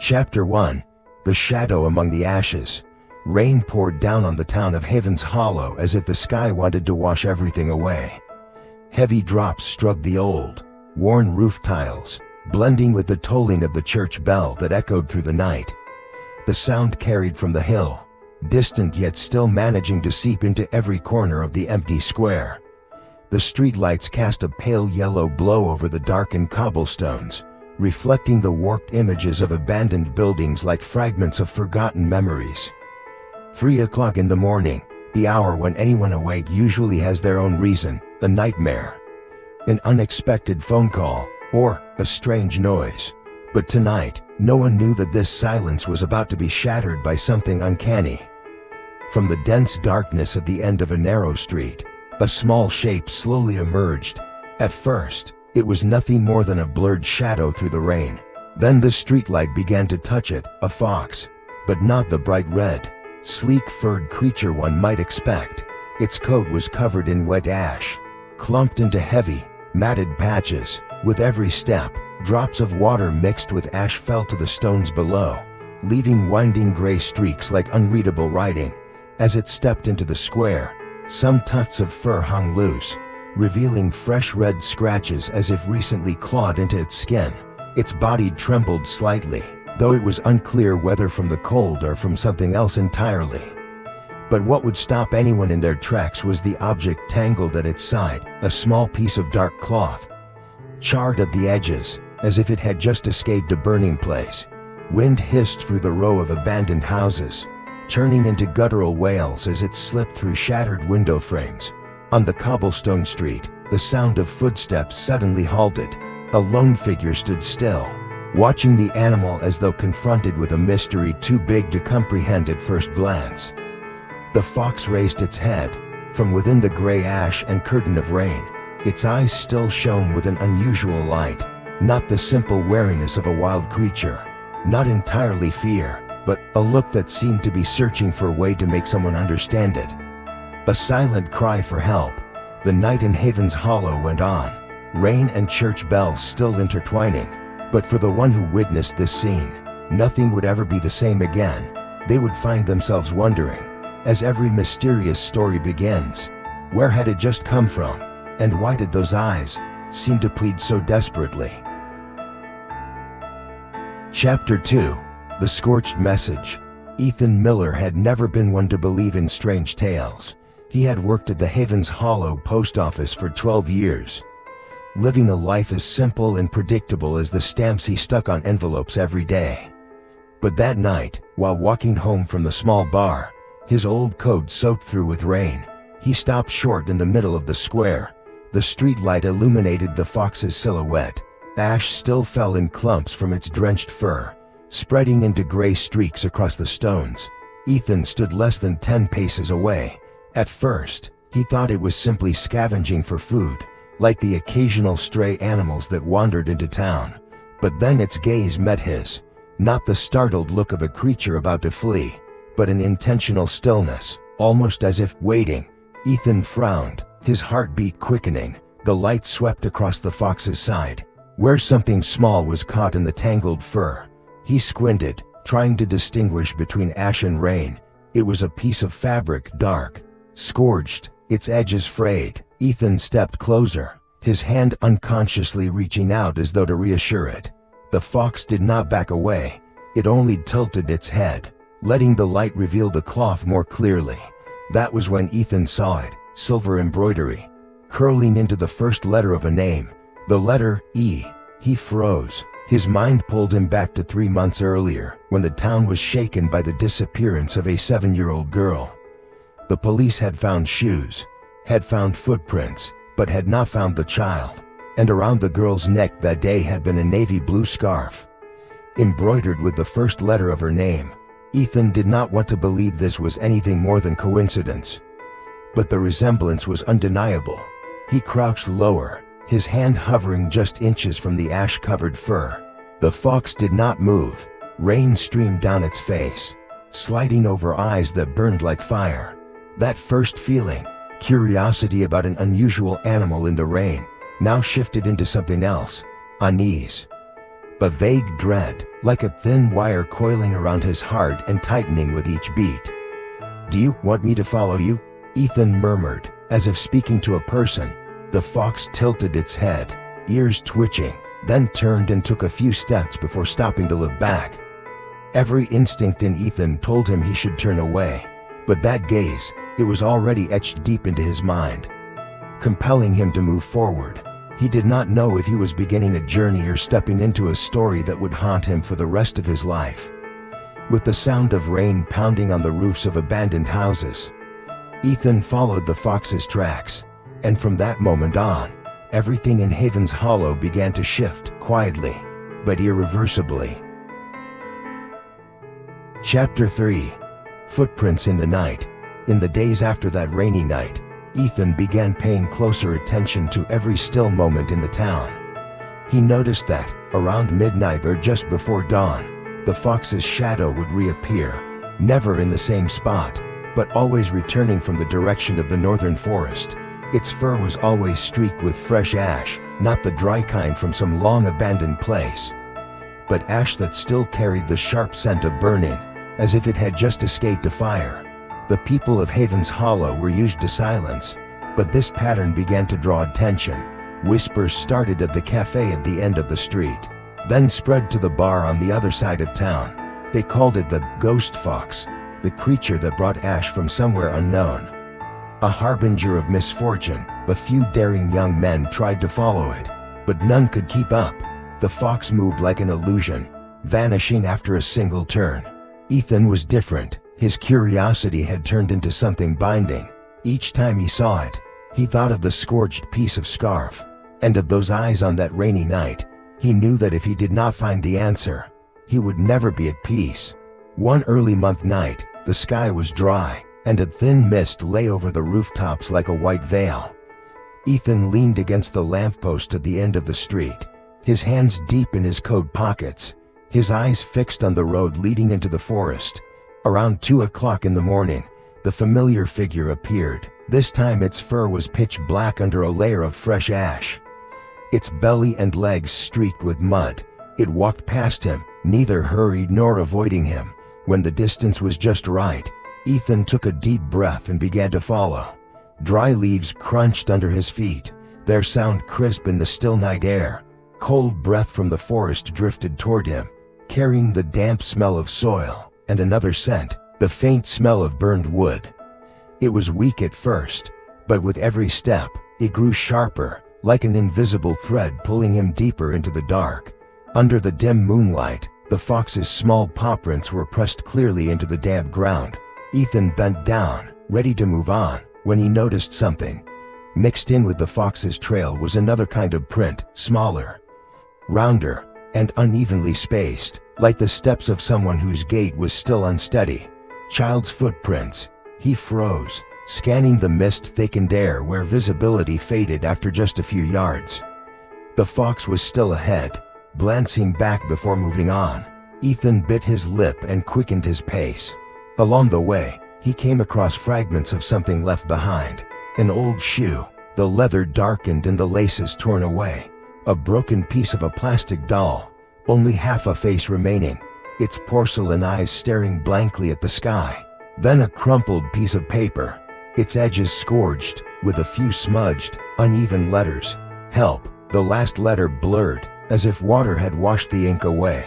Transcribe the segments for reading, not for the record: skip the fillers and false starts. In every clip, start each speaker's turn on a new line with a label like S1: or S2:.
S1: Chapter 1. The Shadow Among the Ashes. Rain poured down on the town of Havens Hollow as if the sky wanted to wash everything away. Heavy drops struck the old, worn roof tiles, blending with the tolling of the church bell that echoed through the night. The sound carried from the hill, distant yet still managing to seep into every corner of the empty square. The streetlights cast a pale yellow glow over the darkened cobblestones, reflecting the warped images of abandoned buildings like fragments of forgotten memories. 3 o'clock in the morning, the hour when anyone awake usually has their own reason, a nightmare, an unexpected phone call, or a strange noise. But tonight, no one knew that this silence was about to be shattered by something uncanny. From the dense darkness at the end of a narrow street, a small shape slowly emerged. At first, it was nothing more than a blurred shadow through the rain. Then the streetlight began to touch it, a fox, but not the bright red, sleek furred creature one might expect. Its coat was covered in wet ash, clumped into heavy, matted patches. With every step, drops of water mixed with ash fell to the stones below, leaving winding gray streaks like unreadable writing. As it stepped into the square, some tufts of fur hung loose, revealing fresh red scratches as if recently clawed into its skin. Its body trembled slightly, though it was unclear whether from the cold or from something else entirely. But what would stop anyone in their tracks was the object tangled at its side, a small piece of dark cloth, charred at the edges, as if it had just escaped a burning place. Wind hissed through the row of abandoned houses, turning into guttural wails as it slipped through shattered window frames. On the cobblestone street, the sound of footsteps suddenly halted. A lone figure stood still, watching the animal as though confronted with a mystery too big to comprehend at first glance. The fox raised its head. From within the gray ash and curtain of rain, its eyes still shone with an unusual light, not the simple wariness of a wild creature, not entirely fear, but a look that seemed to be searching for a way to make someone understand it. A silent cry for help. The night in Havens Hollow went on, rain and church bells still intertwining. But for the one who witnessed this scene, nothing would ever be the same again. They would find themselves wondering, as every mysterious story begins, where had it just come from, and why did those eyes seem to plead so desperately? Chapter 2. The Scorched Message. Ethan Miller had never been one to believe in strange tales. He had worked at the Havens Hollow post office for 12 years, living a life as simple and predictable as the stamps he stuck on envelopes every day. But that night, while walking home from the small bar, his old coat soaked through with rain, he stopped short in the middle of the square. The streetlight illuminated the fox's silhouette. Ash still fell in clumps from its drenched fur, spreading into gray streaks across the stones. Ethan stood less than 10 paces away. At first, he thought it was simply scavenging for food, like the occasional stray animals that wandered into town. But then its gaze met his, not the startled look of a creature about to flee, but an intentional stillness, almost as if waiting. Ethan frowned, his heartbeat quickening. The light swept across the fox's side, where something small was caught in the tangled fur. He squinted, trying to distinguish between ash and rain. It was a piece of fabric, dark, scorched, its edges frayed. Ethan stepped closer, his hand unconsciously reaching out as though to reassure it. The fox did not back away. It only tilted its head, letting the light reveal the cloth more clearly. That was when Ethan saw it, silver embroidery, curling into the first letter of a name, the letter E. He froze. His mind pulled him back to 3 months earlier, when the town was shaken by the disappearance of a 7-year-old girl. The police had found shoes, had found footprints, but had not found the child. And around the girl's neck that day had been a navy blue scarf, embroidered with the first letter of her name. Ethan did not want to believe this was anything more than coincidence, but the resemblance was undeniable. He crouched lower, his hand hovering just inches from the ash-covered fur. The fox did not move. Rain streamed down its face, sliding over eyes that burned like fire. That first feeling, curiosity about an unusual animal in the rain, now shifted into something else, unease. a vague dread, like a thin wire coiling around his heart and tightening with each beat. "Do you want me to follow you?" Ethan murmured, as if speaking to a person. The fox tilted its head, ears twitching, then turned and took a few steps before stopping to look back. Every instinct in Ethan told him he should turn away, but that gaze, it was already etched deep into his mind, compelling him to move forward. He did not know if he was beginning a journey or stepping into a story that would haunt him for the rest of his life. With the sound of rain pounding on the roofs of abandoned houses, Ethan followed the fox's tracks, and from that moment on, everything in Haven's Hollow began to shift, quietly, but irreversibly. Chapter 3. Footprints in the Night. In the days after that rainy night, Ethan began paying closer attention to every still moment in the town. He noticed that, around midnight or just before dawn, the fox's shadow would reappear, never in the same spot, but always returning from the direction of the northern forest. Its fur was always streaked with fresh ash, not the dry kind from some long-abandoned place, but ash that still carried the sharp scent of burning, as if it had just escaped a fire. The people of Haven's Hollow were used to silence, but this pattern began to draw attention. Whispers started at the cafe at the end of the street, then spread to the bar on the other side of town. They called it the ghost fox, the creature that brought ash from somewhere unknown. A harbinger of misfortune, a few daring young men tried to follow it, but none could keep up. The fox moved like an illusion, vanishing after a single turn. Ethan was different. His curiosity had turned into something binding. Each time he saw it, he thought of the scorched piece of scarf, and of those eyes on that rainy night. He knew that if he did not find the answer, he would never be at peace. One early month night, the sky was dry, and a thin mist lay over the rooftops like a white veil. Ethan leaned against the lamppost at the end of the street, his hands deep in his coat pockets, his eyes fixed on the road leading into the forest. Around 2 o'clock in the morning, the familiar figure appeared. This time its fur was pitch black under a layer of fresh ash, its belly and legs streaked with mud. It walked past him, neither hurried nor avoiding him. When the distance was just right, Ethan took a deep breath and began to follow. Dry leaves crunched under his feet, their sound crisp in the still night air. Cold breath from the forest drifted toward him, carrying the damp smell of soil, and another scent, the faint smell of burned wood. It was weak at first, but with every step, it grew sharper, like an invisible thread pulling him deeper into the dark. Under the dim moonlight, the fox's small paw prints were pressed clearly into the damp ground. Ethan bent down, ready to move on, when he noticed something. Mixed in with the fox's trail was another kind of print, smaller, rounder, and unevenly spaced, like the steps of someone whose gait was still unsteady. Child's footprints. He froze, scanning the mist-thickened air where visibility faded after just a few yards. The fox was still ahead, glancing back before moving on. Ethan bit his lip and quickened his pace. Along the way, he came across fragments of something left behind. An old shoe, the leather darkened and the laces torn away. A broken piece of a plastic doll, only half a face remaining, its porcelain eyes staring blankly at the sky. Then a crumpled piece of paper, its edges scorched, with a few smudged, uneven letters. Help, the last letter blurred, as if water had washed the ink away.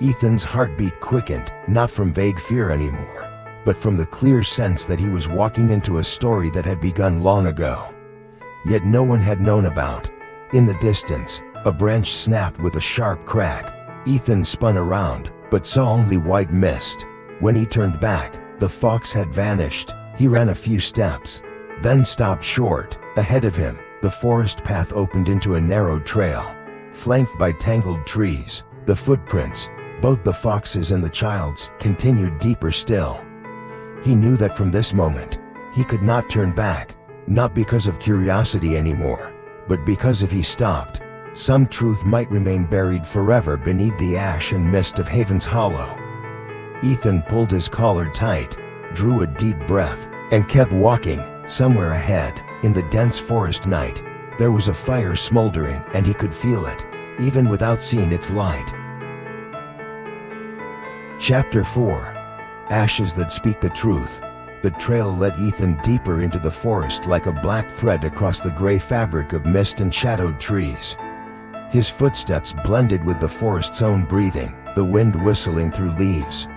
S1: Ethan's heartbeat quickened, not from vague fear anymore, but from the clear sense that he was walking into a story that had begun long ago, yet no one had known about. In the distance, a branch snapped with a sharp crack. Ethan spun around, but saw only white mist. When he turned back, the fox had vanished. He ran a few steps, then stopped short. Ahead of him, the forest path opened into a narrow trail, flanked by tangled trees. The footprints, both the fox's and the child's, continued deeper still. He knew that from this moment, he could not turn back, not because of curiosity anymore, but because if he stopped, some truth might remain buried forever beneath the ash and mist of Haven's Hollow. Ethan pulled his collar tight, drew a deep breath, and kept walking. Somewhere ahead, in the dense forest night, there was a fire smoldering, and he could feel it, even without seeing its light. Chapter 4. Ashes that speak the truth. The trail led Ethan deeper into the forest like a black thread across the gray fabric of mist and shadowed trees. His footsteps blended with the forest's own breathing, the wind whistling through leaves,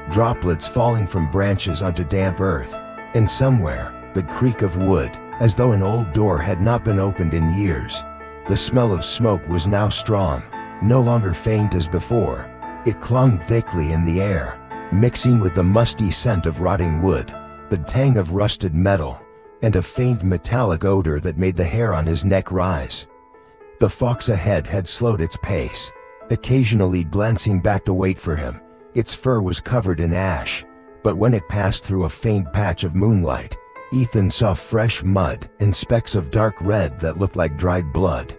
S1: droplets falling from branches onto damp earth, and somewhere, the creak of wood, as though an old door had not been opened in years. The smell of smoke was now strong, no longer faint as before. It clung thickly in the air, mixing with the musty scent of rotting wood, the tang of rusted metal, and a faint metallic odor that made the hair on his neck rise. The fox ahead had slowed its pace, occasionally glancing back to wait for him. Its fur was covered in ash, but when it passed through a faint patch of moonlight, Ethan saw fresh mud and specks of dark red that looked like dried blood.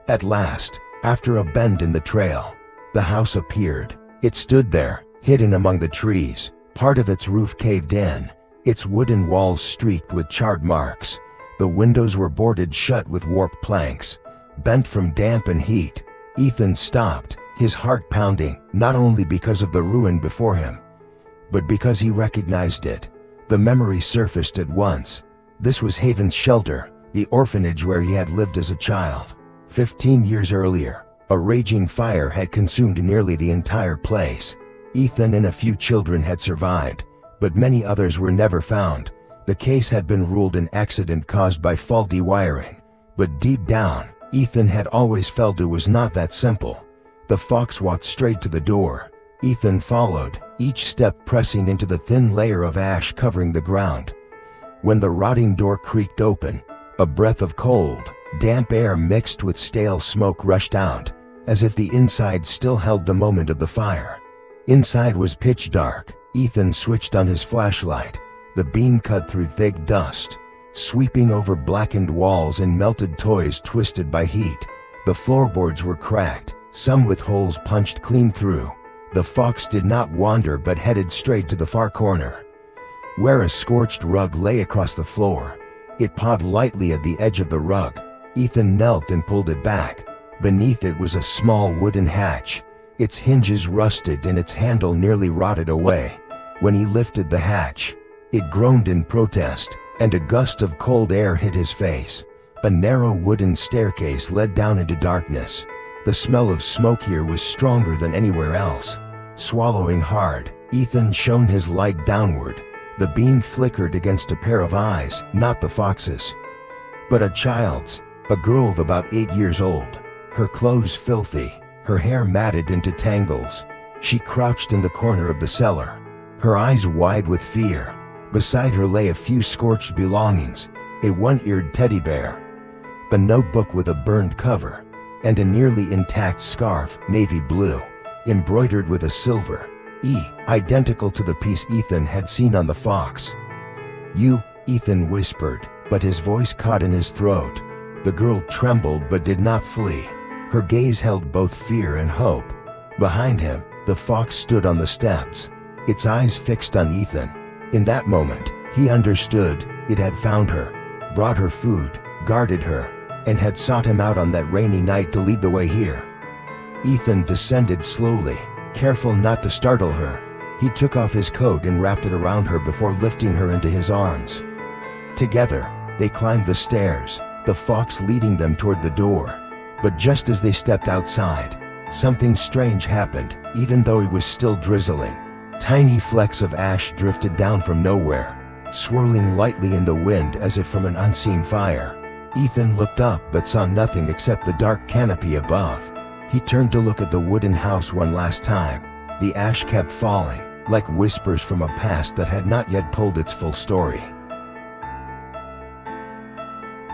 S1: At last, after a bend in the trail, the house appeared. It stood there, hidden among the trees, part of its roof caved in, its wooden walls streaked with charred marks. The windows were boarded shut with warped planks, bent from damp and heat. Ethan stopped, his heart pounding, not only because of the ruin before him, but because he recognized it. The memory surfaced at once. This was Haven's shelter, the orphanage where he had lived as a child. 15 years earlier, a raging fire had consumed nearly the entire place. Ethan and a few children had survived, but many others were never found. The case had been ruled an accident caused by faulty wiring, but deep down, Ethan had always felt it was not that simple. The fox walked straight to the door. Ethan followed, each step pressing into the thin layer of ash covering the ground. When the rotting door creaked open, a breath of cold, damp air mixed with stale smoke rushed out, as if the inside still held the moment of the fire. Inside was pitch dark. Ethan switched on his flashlight. The beam cut through thick dust, sweeping over blackened walls and melted toys twisted by heat. The floorboards were cracked, some with holes punched clean through. The fox did not wander but headed straight to the far corner, where a scorched rug lay across the floor. It pawed lightly at the edge of the rug. Ethan knelt and pulled it back. Beneath it was a small wooden hatch. Its hinges rusted and its handle nearly rotted away. When he lifted the hatch, it groaned in protest, and a gust of cold air hit his face. A narrow wooden staircase led down into darkness. The smell of smoke here was stronger than anywhere else. Swallowing hard, Ethan shone his light downward. The beam flickered against a pair of eyes, not the fox's, but a child's, a girl of about 8 years old. Her clothes filthy, her hair matted into tangles. She crouched in the corner of the cellar, her eyes wide with fear. Beside her lay a few scorched belongings, a one-eared teddy bear, a notebook with a burned cover, and a nearly intact scarf, navy blue, embroidered with a silver E, identical to the piece Ethan had seen on the fox. "You," Ethan whispered, but his voice caught in his throat. The girl trembled but did not flee. Her gaze held both fear and hope. Behind him, the fox stood on the steps, its eyes fixed on Ethan. In that moment, he understood. It had found her, brought her food, guarded her, and had sought him out on that rainy night to lead the way here. Ethan descended slowly, careful not to startle her. He took off his coat and wrapped it around her before lifting her into his arms. Together, they climbed the stairs, the fox leading them toward the door. But just as they stepped outside, something strange happened. Even though it was still drizzling, tiny flecks of ash drifted down from nowhere, swirling lightly in the wind as if from an unseen fire. Ethan looked up but saw nothing except the dark canopy above. He turned to look at the wooden house one last time. The ash kept falling, like whispers from a past that had not yet told its full story.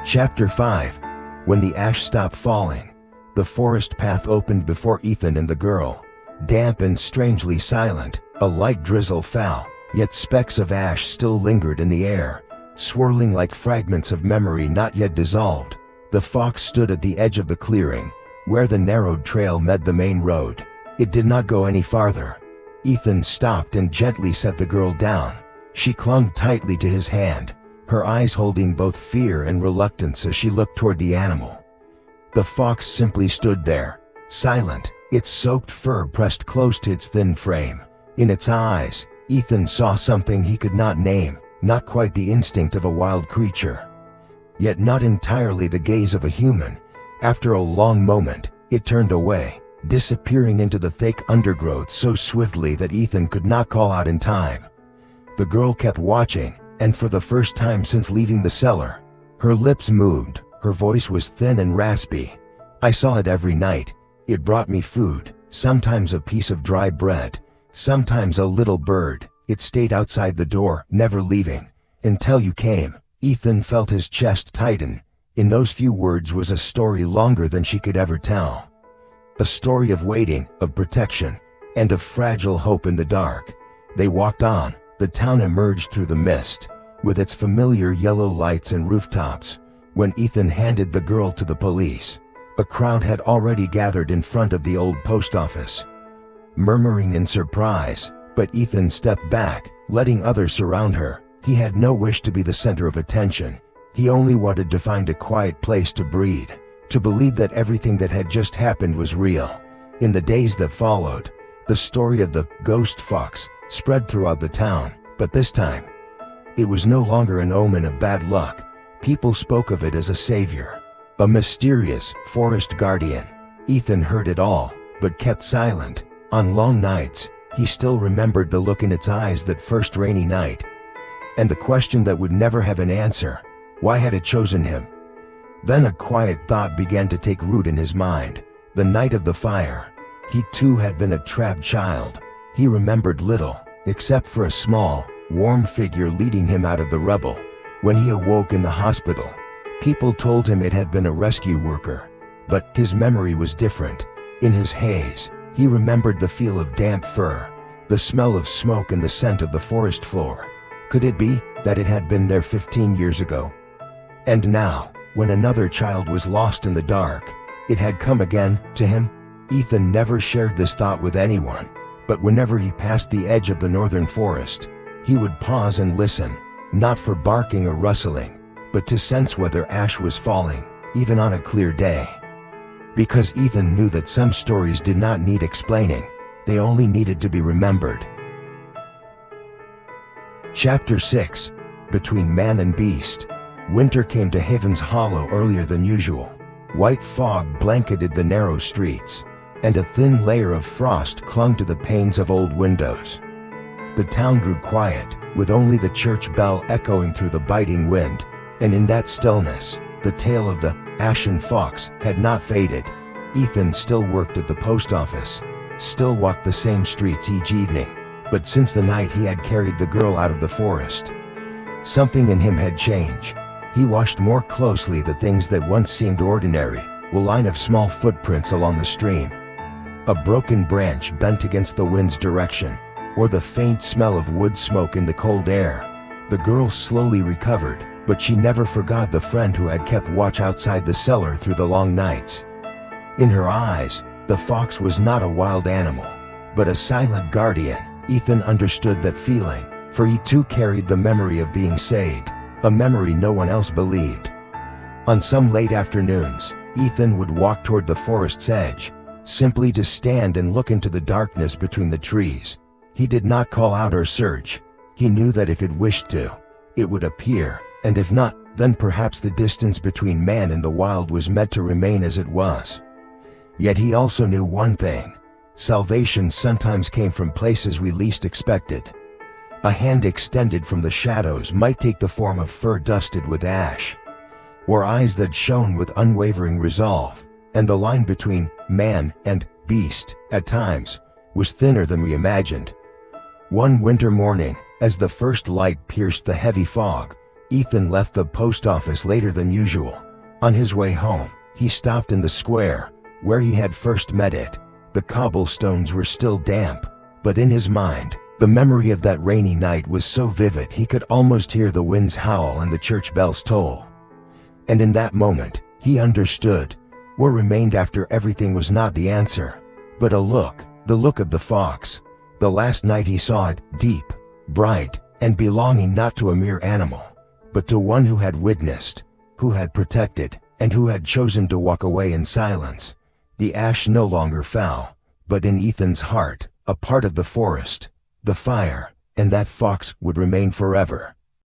S1: Chapter 5. When the ash stopped falling, the forest path opened before Ethan and the girl. Damp and strangely silent, a light drizzle fell, yet specks of ash still lingered in the air, swirling like fragments of memory not yet dissolved. The fox stood at the edge of the clearing, where the narrowed trail met the main road. It did not go any farther. Ethan stopped and gently set the girl down. She clung tightly to his hand, her eyes holding both fear and reluctance as she looked toward the animal. The fox simply stood there, silent, its soaked fur pressed close to its thin frame. In its eyes, Ethan saw something he could not name, not quite the instinct of a wild creature, yet not entirely the gaze of a human. After a long moment, it turned away, disappearing into the thick undergrowth so swiftly that Ethan could not call out in time. The girl kept watching, and for the first time since leaving the cellar, her lips moved, her voice was thin and raspy. "I saw it every night. It brought me food, sometimes a piece of dry bread, sometimes a little bird. It stayed outside the door, never leaving, until you came." Ethan felt his chest tighten. In those few words was a story longer than she could ever tell. A story of waiting, of protection, and of fragile hope in the dark. They walked on. The town emerged through the mist, with its familiar yellow lights and rooftops. When Ethan handed the girl to the police, a crowd had already gathered in front of the old post office, murmuring in surprise, but Ethan stepped back, letting others surround her. He had no wish to be the center of attention. He only wanted to find a quiet place to breathe, to believe that everything that had just happened was real. In the days that followed, the story of the ghost fox spread throughout the town, but this time, it was no longer an omen of bad luck. People spoke of it as a savior, a mysterious forest guardian. Ethan heard it all, but kept silent. On long nights, he still remembered the look in its eyes that first rainy night, and the question that would never have an answer: why had it chosen him? Then a quiet thought began to take root in his mind. The night of the fire, he too had been a trapped child. He remembered little, except for a small, warm figure leading him out of the rubble. When he awoke in the hospital, people told him it had been a rescue worker. But his memory was different. In his haze, he remembered the feel of damp fur, the smell of smoke and the scent of the forest floor. Could it be that it had been there 15 years ago? And now, when another child was lost in the dark, it had come again to him? Ethan never shared this thought with anyone, but whenever he passed the edge of the northern forest, he would pause and listen, not for barking or rustling, but to sense whether ash was falling, even on a clear day. Because Ethan knew that some stories did not need explaining, they only needed to be remembered. Chapter 6. Between Man and Beast. Winter came to Heaven's Hollow earlier than usual. White fog blanketed the narrow streets, and a thin layer of frost clung to the panes of old windows. The town grew quiet, with only the church bell echoing through the biting wind, and in that stillness, the tale of the ashen fox had not faded. Ethan still worked at the post office, still walked the same streets each evening, but since the night he had carried the girl out of the forest, something in him had changed. He watched more closely the things that once seemed ordinary, a line of small footprints along the stream, a broken branch bent against the wind's direction, or the faint smell of wood smoke in the cold air. The girl slowly recovered, but she never forgot the friend who had kept watch outside the cellar through the long nights. In her eyes, the fox was not a wild animal, but a silent guardian. Ethan understood that feeling, for he too carried the memory of being saved, a memory no one else believed. On some late afternoons, Ethan would walk toward the forest's edge, simply to stand and look into the darkness between the trees. He did not call out or search. He knew that if it wished to, it would appear, and if not, then perhaps the distance between man and the wild was meant to remain as it was. Yet he also knew one thing: salvation sometimes came from places we least expected. A hand extended from the shadows might take the form of fur dusted with ash, or eyes that shone with unwavering resolve, and the line between man and beast, at times, was thinner than we imagined. One winter morning, as the first light pierced the heavy fog, Ethan left the post office later than usual. On his way home, he stopped in the square, where he had first met it. The cobblestones were still damp, but in his mind, the memory of that rainy night was so vivid he could almost hear the wind's howl and the church bell's toll. And in that moment, he understood. What remained after everything was not the answer, but a look, the look of the fox. The last night he saw it, deep, bright, and belonging not to a mere animal, but to one who had witnessed, who had protected, and who had chosen to walk away in silence. The ash no longer fell, but in Ethan's heart, a part of the forest, The fire, and that fox would remain forever.